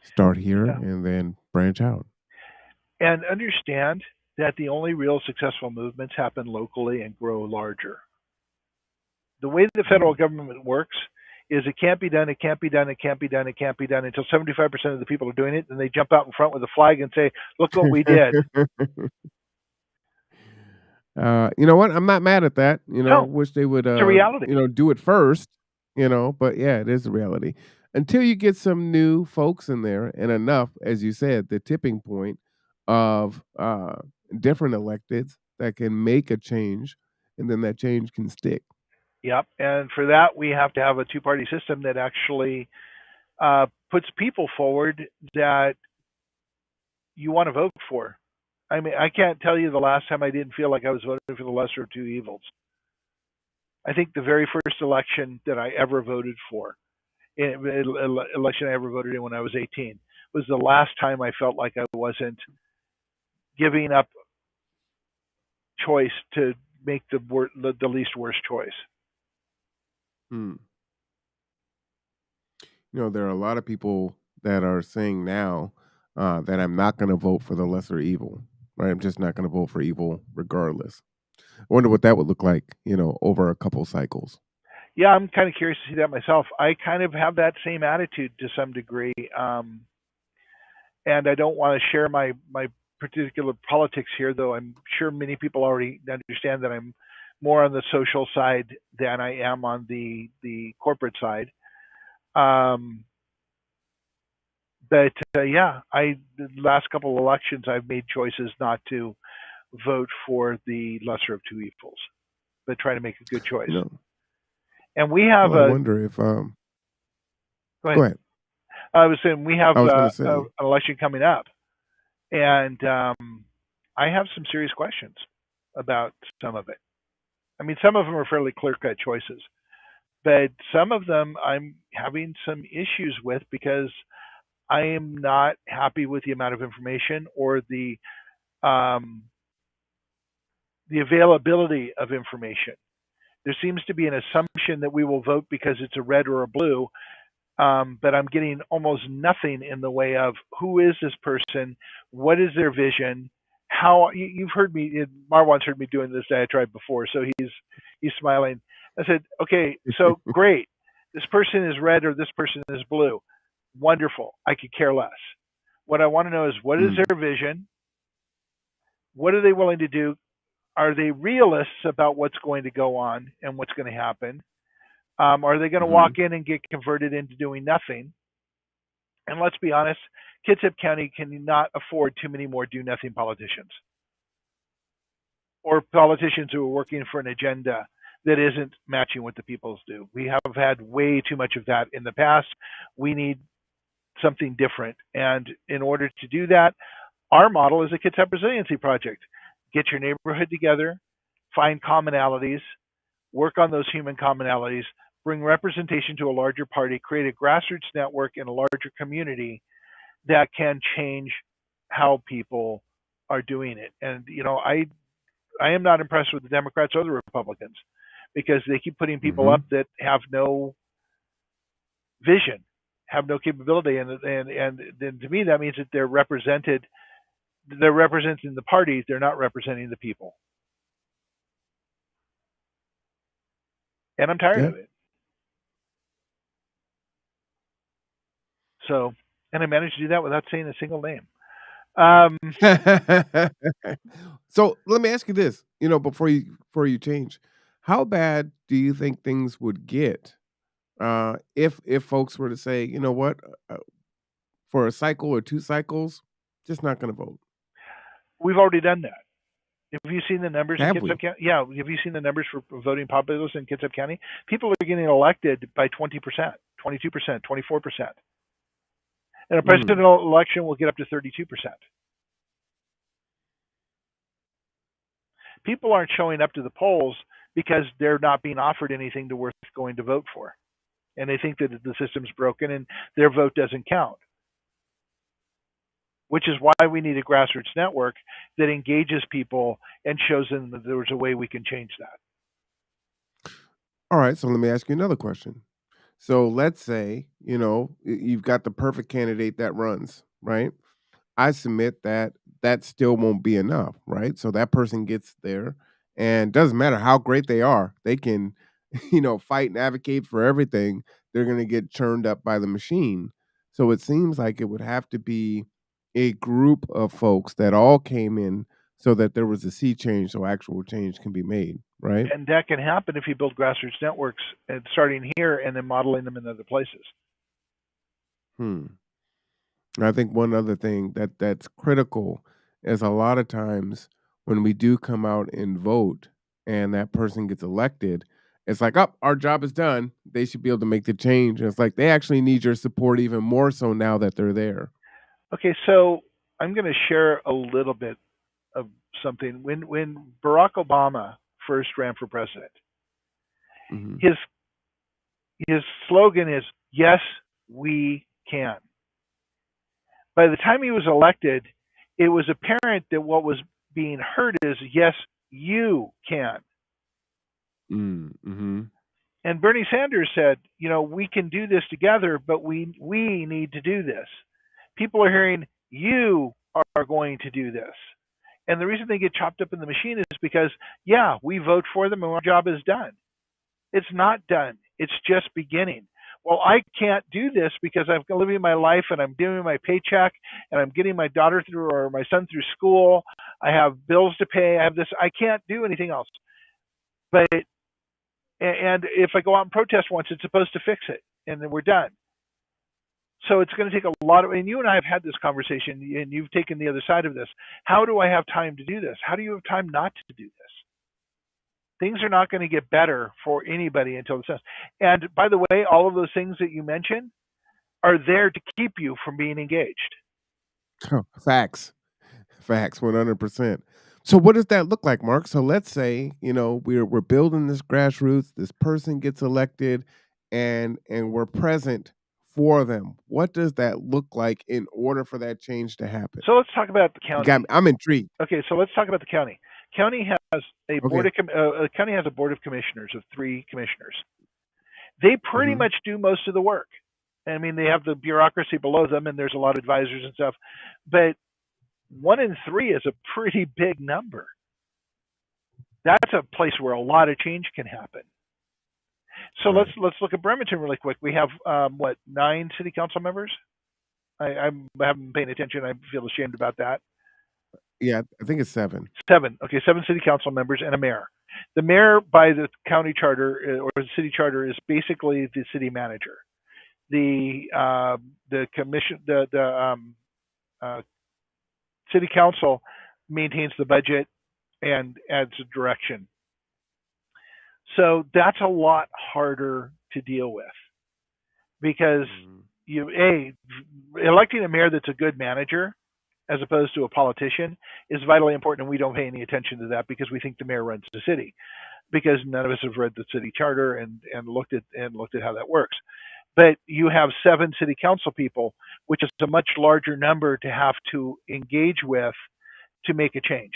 A: Start here
B: Yeah.
A: and then branch out.
B: And understand that the only real successful movements happen locally and grow larger. The way the federal
A: Mm.
B: government works is it can't be done, it can't be done, it can't be done, it can't be done until 75% of the people are doing it. Then they jump out in front with a flag and say, look what we did.
A: You know what? I'm not mad at that.
B: No,
A: Wish they would,
B: it's a reality.
A: do it first. But yeah, it is a reality. Until you get some new folks in there, and enough, as you said, the tipping point of different electeds that can make a change, and then that change can stick.
B: Yep. And for that, we have to have a two-party system that actually puts people forward that you want to vote for. I mean, I can't tell you the last time I didn't feel like I was voting for the lesser of two evils. I think the very first election that I ever voted for, election I ever voted in when I was 18, was the last time I felt like I wasn't giving up choice to make the least worst choice.
A: Hmm. There are a lot of people that are saying now that I'm not going to vote for the lesser evil. Right? I'm just not going to vote for evil regardless. I wonder what that would look like, over a couple cycles.
B: Yeah, I'm kind of curious to see that myself. I kind of have that same attitude to some degree, and I don't want to share my particular politics here, though I'm sure many people already understand that I'm more on the social side than I am on the corporate side. Um, but yeah, the last couple of elections I've made choices not to vote for the lesser of two evils, but try to make a good choice.
A: You know,
B: And we have
A: well, I
B: a
A: wonder if
B: go
A: go
B: ahead.
A: ahead.
B: I was saying we have
A: I was going to
B: an
A: say,
B: election coming up, and I have some serious questions about some of it. I mean, some of them are fairly clear cut choices, but some of them I'm having some issues with because I am not happy with the amount of information or um, the availability of information. There seems to be an assumption that we will vote because it's a red or a blue, but I'm getting almost nothing in the way of who is this person, what is their vision, how you've heard me. Marwan's heard me doing this diatribe before, so he's smiling. I said, okay, so great. This person is red or this person is blue. Wonderful. I could care less. What I want to know is what is
A: mm,
B: their vision? What are they willing to do? Are they realists about what's going to go on and what's going to happen? Are they going to
A: hmm
B: walk in and get converted into doing nothing? And let's be honest, Kitsap County cannot afford too many more do nothing politicians or politicians who are working for an agenda that isn't matching what the people's do. We have had way too much of that in the past. We need something different. And in order to do that, our model is a Kitsap Resiliency Project. Get your neighborhood together, find commonalities, work on those human commonalities, bring representation to a larger party, create a grassroots network in a larger community that can change how people are doing it. And I am not impressed with the Democrats or the Republicans because they keep putting people
A: hmm
B: up that have no vision, have no capability, and then to me that means that they're represented. They're representing the parties. They're not representing the people, and I'm tired
A: yeah.
B: of it. So, and I managed to do that without saying a single name. Um,
A: So let me ask you this, before you change, how bad do you think things would get if folks were to say, you know what, for a cycle or two cycles, just not going to vote?
B: we've already done that. Have you seen the numbers in
A: Have
B: Kitsap
A: we?
B: County? Yeah, have you seen the numbers for voting populace in Kitsap County? People are getting elected by 20%, 22%, 24%. And a
A: Mm,
B: presidential election will get up to 32%. People aren't showing up to the polls because they're not being offered anything to worth going to vote for. And they think that the system's broken and their vote doesn't count, which is why we need a grassroots network that engages people and shows them that there's a way we can change that.
A: all right, so let me ask you another question. So let's say, you've got the perfect candidate that runs, right? I submit that that still won't be enough, right? So that person gets there, and doesn't matter how great they are, they can, fight and advocate for everything. They're going to get churned up by the machine. So it seems like it would have to be a group of folks that all came in so that there was a sea change, so actual change can be made, right?
B: And that can happen if you build grassroots networks and starting here and then modeling them in other places.
A: Hmm. And I think one other thing that's critical is a lot of times when we do come out and vote and that person gets elected, it's like, oh, our job is done. They should be able to make the change. And it's like they actually need your support even more so now that they're there.
B: Okay, so I'm going to share a little bit of something. When Barack Obama first ran for president,
A: Hmm
B: his his slogan is "Yes, we can." By the time he was elected, it was apparent that what was being heard is "Yes, you can."
A: Mm-hmm.
B: And Bernie Sanders said, we can do this together, but we need to do this. People are hearing you are going to do this. And the reason they get chopped up in the machine is because, yeah, we vote for them and our job is done. It's not done. It's just beginning. Well, I can't do this because I'm living my life and I'm doing my paycheck and I'm getting my daughter through or my son through school. I have bills to pay. I have this. I can't do anything else. But and if I go out and protest once, it's supposed to fix it, and then we're done. So it's going to take a lot of. And you and I have had this conversation, and you've taken the other side of this. How do I have time to do this? How do you have time not to do this? Things are not going to get better for anybody until it's done. And by the way, all of those things that you mentioned are there to keep you from being engaged.
A: Facts. Facts, 100%. So what does that look like, Mark? So let's say, we're building this grassroots, this person gets elected and we're present for them. What does that look like in order for that change to happen?
B: So let's talk about the
A: You got
B: county.
A: me. I'm intrigued.
B: Okay, so let's talk about the county. County has a
A: Okay.
B: county has a board of commissioners of 3 commissioners. They pretty
A: Mhm.
B: much do most of the work. I mean, they have the bureaucracy below them, and there's a lot of advisors and stuff. But 1 in 3 is a pretty big number. That's a place where a lot of change can happen. So
A: Right.
B: let's look at Bremerton really quick. We have what 9 city council members. I haven't been paying attention. I feel ashamed about that.
A: Yeah, I think it's 7.
B: 7. Okay, 7 city council members and a mayor. The mayor, by the county charter or the city charter, is basically the city manager. The commission, uh, city council maintains the budget and adds a direction. So that's a lot harder to deal with because
A: Mhm.
B: electing a mayor that's a good manager as opposed to a politician is vitally important, and we don't pay any attention to that because we think the mayor runs the city because none of us have read the city charter and looked at how that works. But you have 7 city council people, which is a much larger number to have to engage with to make a change.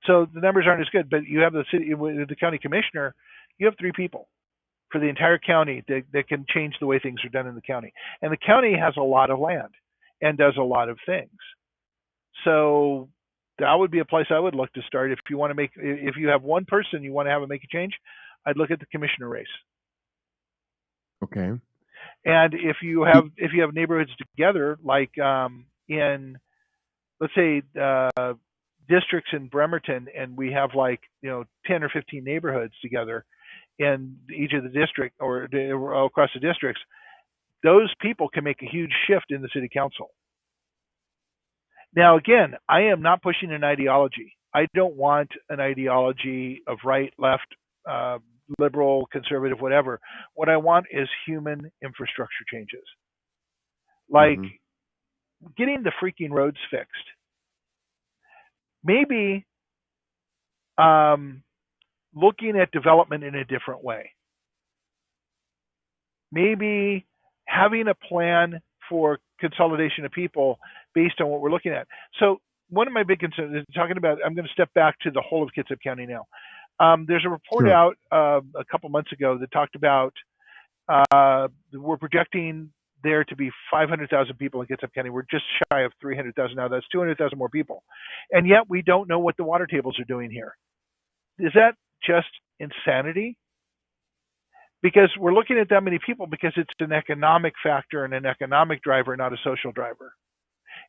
B: So the numbers aren't as good, but you have the county commissioner, you have 3 people for the entire county that can change the way things are done in the county. And the county has a lot of land and does a lot of things. So that would be a place I would look to start if you want to if you have one person you want to have make a change. I'd look at the commissioner race.
A: Okay.
B: And if you have neighborhoods together, like in let's say districts in Bremerton, and we have 10 or 15 neighborhoods together in each of the district or across the districts, those people can make a huge shift in the city council. Now, again, I am not pushing an ideology. I don't want an ideology of right, left, liberal, conservative, whatever. What I want is human infrastructure changes, like
A: Mhm.
B: getting the freaking roads fixed. Maybe looking at development in a different way. Maybe having a plan for consolidation of people based on what we're looking at. So one of my big concerns is talking about. I'm going to step back to the whole of Kitsap County now. There's a report
A: Sure.
B: out a couple months ago that talked about we're projecting there to be 500,000 people in Kitsap County. We're just shy of 300,000 now. That's 200,000 more people, and yet we don't know what the water tables are doing here. Is that just insanity? Because we're looking at that many people because it's an economic factor and an economic driver, not a social driver.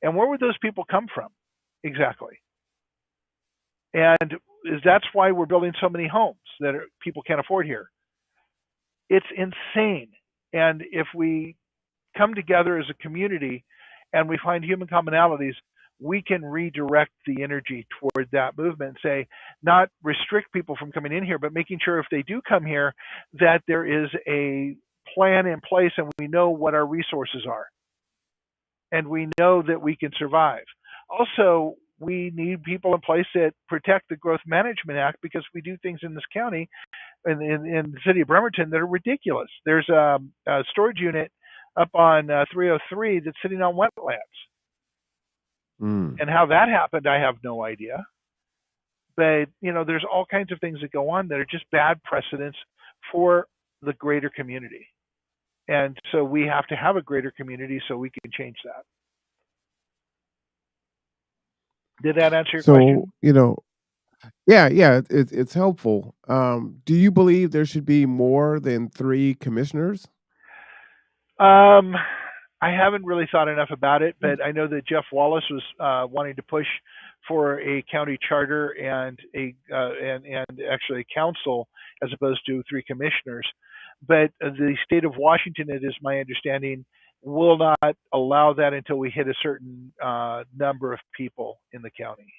B: And where would those people come from? Exactly. And that's why we're building so many homes that people can't afford here. It's insane. And if we come together as a community and we find human commonalities, we can redirect the energy toward that movement and say, not restrict people from coming in here, but making sure if they do come here, that there is a plan in place and we know what our resources are. And we know that we can survive. Also, we need people in place that protect the Growth Management Act because we do things in this county, in the city of Bremerton, that are ridiculous. There's a storage unit up on 303 that's sitting on wetlands.
A: Mm.
B: And how that happened, I have no idea. But, there's all kinds of things that go on that are just bad precedents for the greater community. And so we have to have a greater community so we can change that. Did that answer your
A: So,
B: question?
A: Yeah, yeah, it's helpful. Do you believe there should be more than 3 commissioners?
B: Um, I haven't really thought enough about it,
A: Mm.
B: but I know that Jeff Wallace was wanting to push for a county charter and and actually a council as opposed to 3 commissioners. But the state of Washington, it is my understanding, will not allow that until we hit a certain number of people in the county.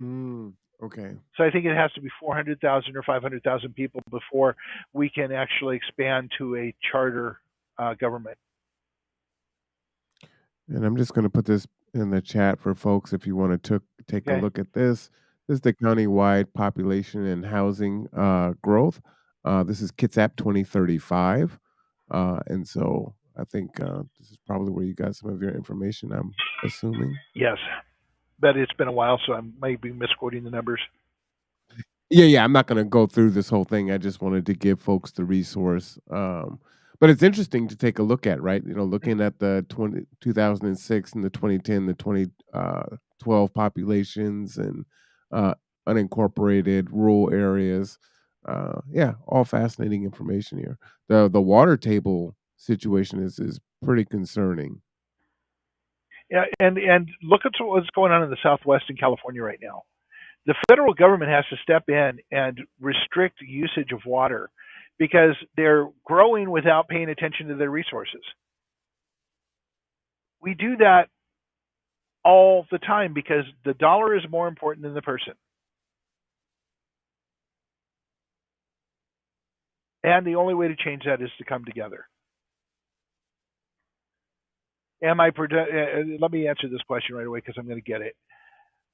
A: Mm, okay.
B: So I think it has to be 400,000 or 500,000 people before we can actually expand to a charter government.
A: And I'm just gonna put this in the chat for folks if you wanna took take a
B: Okay.
A: look at this. This is the countywide population and housing, growth. This is Kitsap 2035. And so I think, this is probably where you got some of your information, I'm assuming.
B: Yes, but it's been a while, so I might be misquoting the numbers.
A: Yeah, yeah, I'm not gonna go through this whole thing, I just wanted to give folks the resource, but it's interesting to take a look at, right? You know, looking at the 2006 and the 2010, the 12 populations and, uh, unincorporated rural areas, yeah, all fascinating information here. The water table situation is pretty concerning.
B: Yeah, and look at what's going on in the Southwest in California right now. The federal government has to step in and restrict usage of water because they're growing without paying attention to their resources. We do that all the time because the dollar is more important than the person. And the only way to change that is to come together. Let me answer this question right away because I'm going to get it.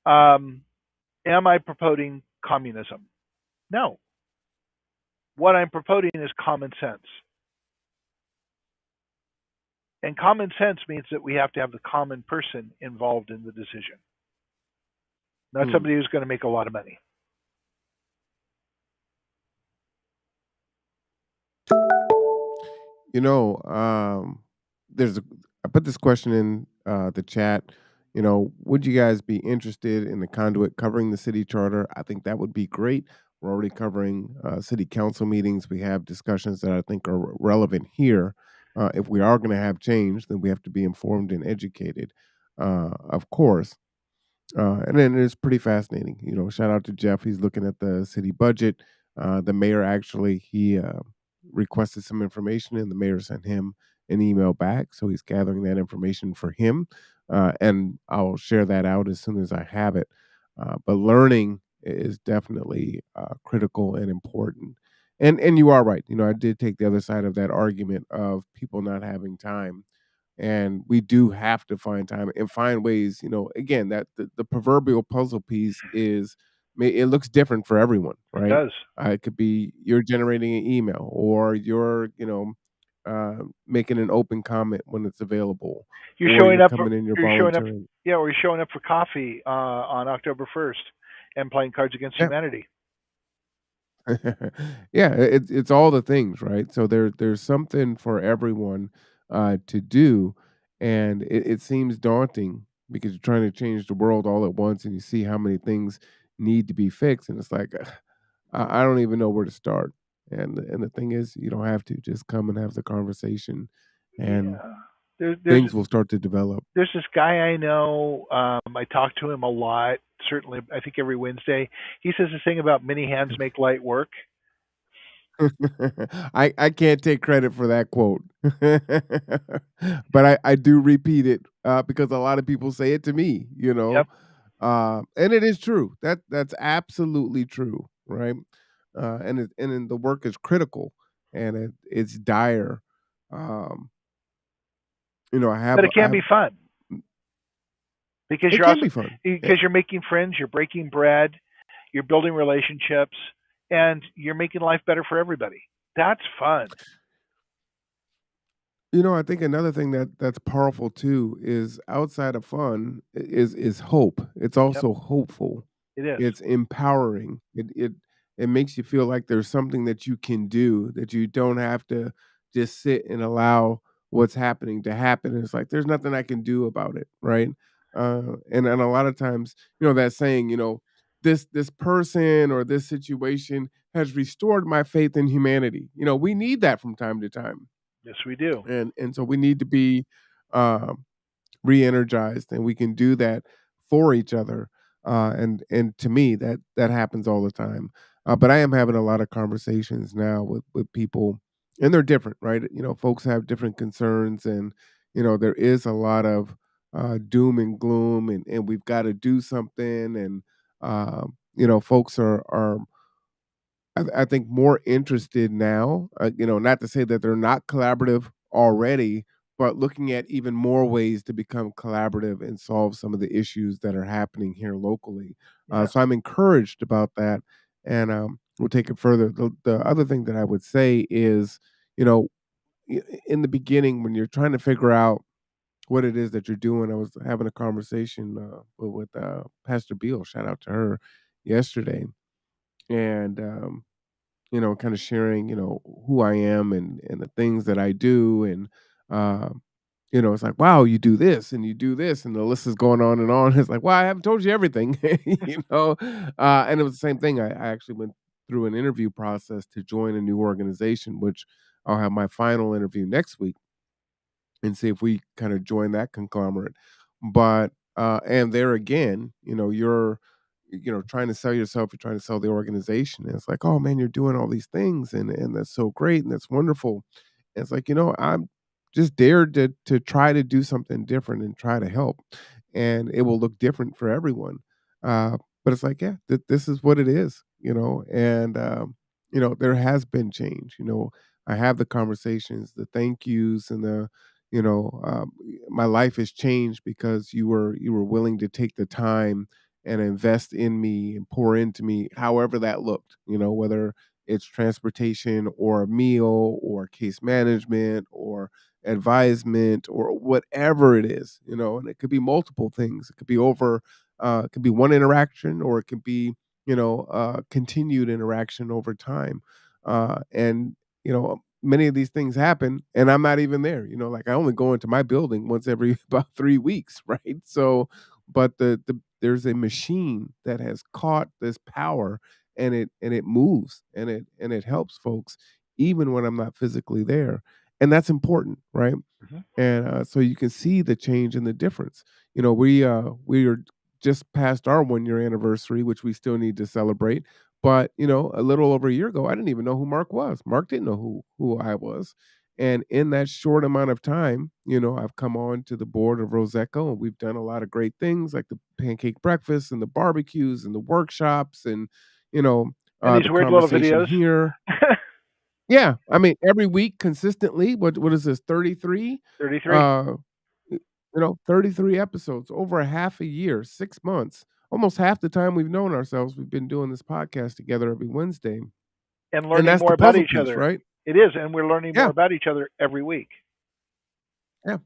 B: Um, am I promoting communism? No. What I'm promoting is common sense. And common sense means that we have to have the common person involved in the decision, not
A: Hmm.
B: somebody who's going to make a lot of money.
A: You know, there's a I put this question in the chat. You know, would you guys be interested in the conduit covering the city charter? I think that would be great. We're already covering city council meetings. We have discussions that I think are relevant here. If we are going to have change, then we have to be informed and educated, of course. And then it's pretty fascinating. You know, shout out to Jeff. He's looking at the city budget. The mayor actually he requested some information, and the mayor sent him an email back. So he's gathering that information for him, and I'll share that out as soon as I have it. But learning is definitely critical and important. And you are right. You know, I did take the other side of that argument of people not having time, and we do have to find time and find ways, you know, again, that the proverbial puzzle piece is it looks different for everyone,
B: It
A: right?
B: does.
A: It could be you're generating an email or you're, making an open comment when it's available,
B: You're
A: or
B: showing
A: you're
B: up.
A: coming in, you're
B: You're showing up.
A: volunteering.
B: Yeah, or you're showing up for coffee on October 1st and playing Cards Against
A: Yeah.
B: Humanity.
A: Yeah, it's all the things, right? So there's something for everyone to do, and it seems daunting because you're trying to change the world all at once, and you see how many things need to be fixed, and it's like I don't even know where to start. And the thing is, you don't have to just come and have the conversation, and
B: Yeah. There's
A: things will start to develop.
B: there's this guy I know. I talk to him a lot. Certainly, I think every Wednesday. He says this thing about many hands make light work.
A: I can't take credit for that quote, but I do repeat it because a lot of people say it to me, you know,
B: Yep.
A: and it is true. That's absolutely true, right? And then the work is critical and it's dire. Um, you know,
B: But it
A: I
B: can
A: have
B: be fun because
A: it
B: you're
A: can
B: also
A: be fun.
B: because you're making friends, you're breaking bread, you're building relationships, and you're making life better for everybody. That's fun.
A: You know, I think another thing that's powerful too is outside of fun is hope. It's
B: Yep,
A: also hopeful.
B: it is.
A: It's empowering. It makes you feel like there's something that you can do, that you don't have to just sit and allow what's happening to happen. It's like there's nothing I can do about it, right? And a lot of times, you know, that saying, you know, this person or this situation has restored my faith in humanity. We need that from time to time,
B: Yes, we do.
A: and so we need to be um, re-energized, and we can do that for each other. And to me, that happens all the time. But I am having a lot of conversations now with people, and they're different, right? Folks have different concerns, and there is a lot of doom and gloom, and we've got to do something, and folks are I think more interested now, not to say that they're not collaborative already, but looking at even more ways to become collaborative and solve some of the issues that are happening here locally.
B: Yeah.
A: So I'm encouraged about that, and we'll take it further. The other thing that I would say is, you know, in the beginning when you're trying to figure out what it is that you're doing, I was having a conversation with Pastor Beal. Shout out to her yesterday, and kind of sharing, who I am and the things that I do. And, it's like, wow, you do this and you do this. And the list is going on and on. It's like, well, I haven't told you everything, and it was the same thing. I actually went through an interview process to join a new organization, which I'll have my final interview next week and see if we kind of join that conglomerate. But and there again, you're trying to sell yourself, you're trying to sell the organization. And it's like, oh man, you're doing all these things and that's so great and that's wonderful. And it's like, I'm just dared to try to do something different and try to help. And it will look different for everyone. Uh, but it's like, yeah, this is what it is, and there has been change. I have the conversations, the thank yous, and the my life has changed because you were willing to take the time and invest in me and pour into me, however that looked, whether it's transportation or a meal or case management or advisement or whatever it is, and it could be multiple things. It could be it could be one interaction, or it could be, continued interaction over time. And many of these things happen and I'm not even there. Like I only go into my building once every about 3 weeks, right? So, but there's a machine that has caught this power, and it moves, and it helps folks even when I'm not physically there. And that's important, right?
B: Hmm.
A: And so you can see the change and the difference. We are just past our 1 year anniversary, which we still need to celebrate. But a little over a year ago, I didn't even know who Mark was. Mark didn't know who I was. And in that short amount of time, I've come on to the board of Roseco, and we've done a lot of great things like the pancake breakfast and the barbecues and the workshops, and you know
B: And these
A: the
B: weird little
A: conversation
B: videos.
A: here. Yeah, I mean, every week consistently, what is this, 33?
B: 33.
A: Uh, 33 episodes, over a half a year, 6 months, almost half the time we've known ourselves, we've been doing this podcast together every Wednesday,
B: And
A: and
B: learning
A: that's the
B: more about
A: puzzle
B: each
A: piece,
B: other.
A: right?
B: It is, and we're learning more
A: Yeah,
B: about each other every week.
A: yeah,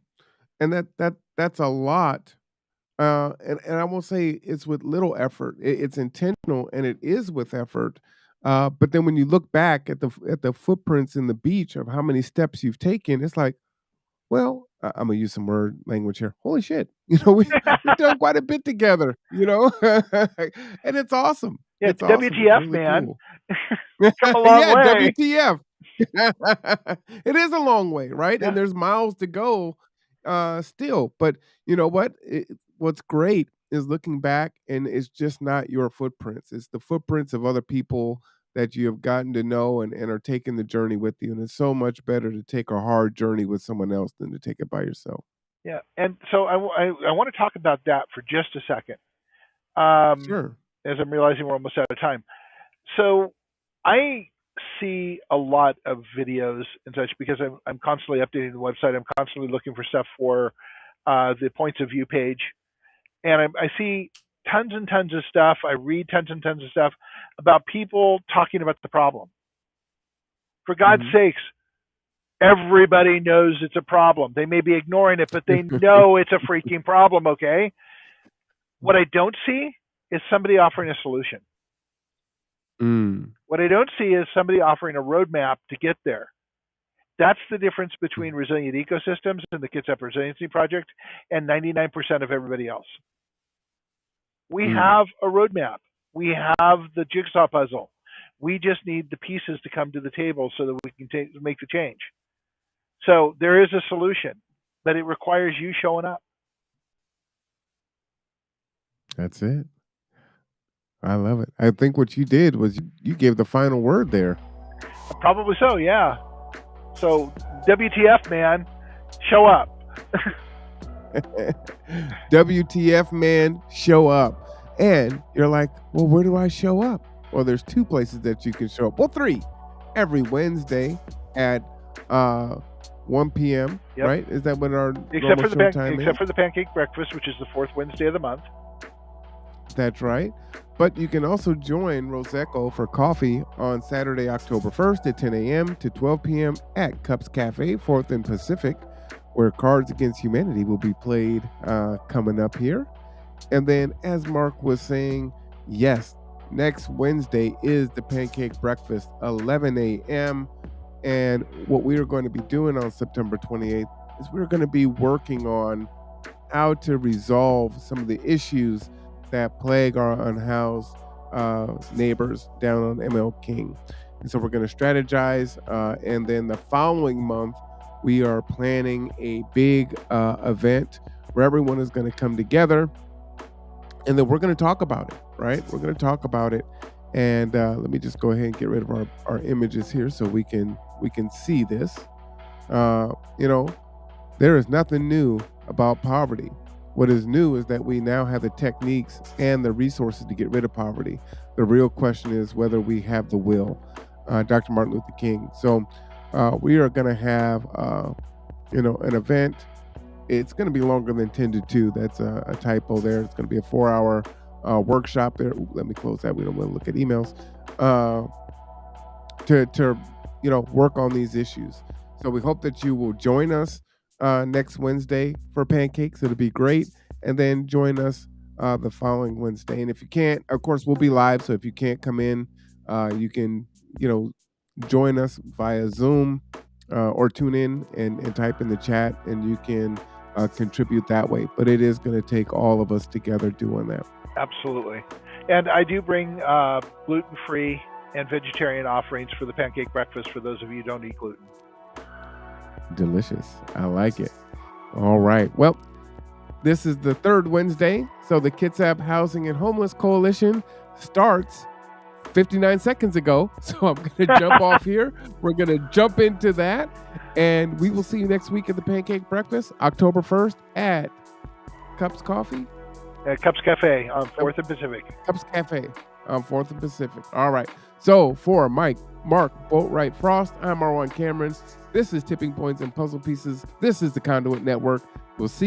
A: and that's a lot, and I won't say it's with little effort, it's intentional, and it is with effort, but then when you look back at the footprints in the beach of how many steps you've taken, it's like, well, I'm gonna use some word language here. Holy shit! We've done quite a bit together, and it's awesome.
B: Yeah,
A: It's awesome. It's
B: WTF,
A: really
B: man.
A: cool.
B: Come a long
A: Yeah,
B: way.
A: WTF. It is a long way, right?
B: Yeah.
A: And there's miles to go, still. But you know what? What's great is looking back, and it's just not your footprints. It's the footprints of other people that you have gotten to know and are taking the journey with you. And it's so much better to take a hard journey with someone else than to take it by yourself.
B: Yeah. And so I want to talk about that for just a second, um,
A: Sure.
B: as I'm realizing we're almost out of time. So I see a lot of videos and such because I'm constantly updating the website. I'm constantly looking for stuff for the points of view page. And I see tons and tons of stuff. I read tons and tons of stuff about people talking about the problem. For God's
A: Mhm.
B: sakes, everybody knows it's a problem. They may be ignoring it, but they know it's a freaking problem, okay? What I don't see is somebody offering a solution.
A: Mm.
B: What I don't see is somebody offering a roadmap to get there. That's the difference between
A: Mm.
B: resilient ecosystems and the Kids Up Resiliency Project and 99% of everybody else. We
A: Mm.
B: have a roadmap. We have the jigsaw puzzle. We just need the pieces to come to the table so that we can make the change. So there is a solution, but it requires you showing up.
A: That's it. I love it. I think what you did was you gave the final word there.
B: Probably so, yeah. So WTF, man, show up.
A: WTF, man, show up. And you're like, well, where do I show up? Well, there's two places that you can show up. Well, three. Every Wednesday at 1 p.m.
B: Yep.
A: Right? Is that what our
B: except for
A: normal show time is?
B: Except for the pancake breakfast, which is the fourth Wednesday of the month.
A: That's right. But you can also join Roseco for coffee on Saturday, October 1st at 10 a.m. to 12 p.m. at Cups Cafe, 4th and Pacific, where Cards Against Humanity will be played coming up here. And then, as Mark was saying, yes, next Wednesday is the pancake breakfast, 11 a.m. And what we are going to be doing on September 28th is we're going to be working on how to resolve some of the issues that plague our unhoused neighbors down on ML King. And so we're going to strategize. And then the following month, we are planning a big event where everyone is going to come together. And then we're going to talk about it, right? We're going to talk about it. And let me just go ahead and get rid of our images here so we can see this. There is nothing new about poverty. What is new is that we now have the techniques and the resources to get rid of poverty. The real question is whether we have the will. Dr. Martin Luther King. So we are going to have, an event. It's going to be longer than 10 to 2. That's a typo there. It's going to be a 4-hour workshop there. Ooh, let me close that. We don't want to look at emails. To work on these issues. So we hope that you will join us next Wednesday for pancakes. It'll be great. And then join us the following Wednesday. And if you can't, of course, we'll be live. So if you can't come in, you can, join us via Zoom or tune in and type in the chat, and you can contribute that way. But it is going to take all of us together doing that.
B: Absolutely. And I do bring gluten-free and vegetarian offerings for the pancake breakfast for those of you who don't eat gluten.
A: Delicious. I like it. All right. Well, this is the third Wednesday. So the Kitsap Housing and Homeless Coalition starts 59 seconds ago. So I'm going to jump off here. We're going to jump into that. And we will see you next week at the Pancake Breakfast, October 1st at Cups Coffee.
B: At Cups Cafe on 4th and Pacific.
A: Cups Cafe on 4th and Pacific. All right. So for Mike, Mark, Boatwright-Frost, I'm Marwan Cameron. This is Tipping Points and Puzzle Pieces. This is the Conduit Network. We'll see you.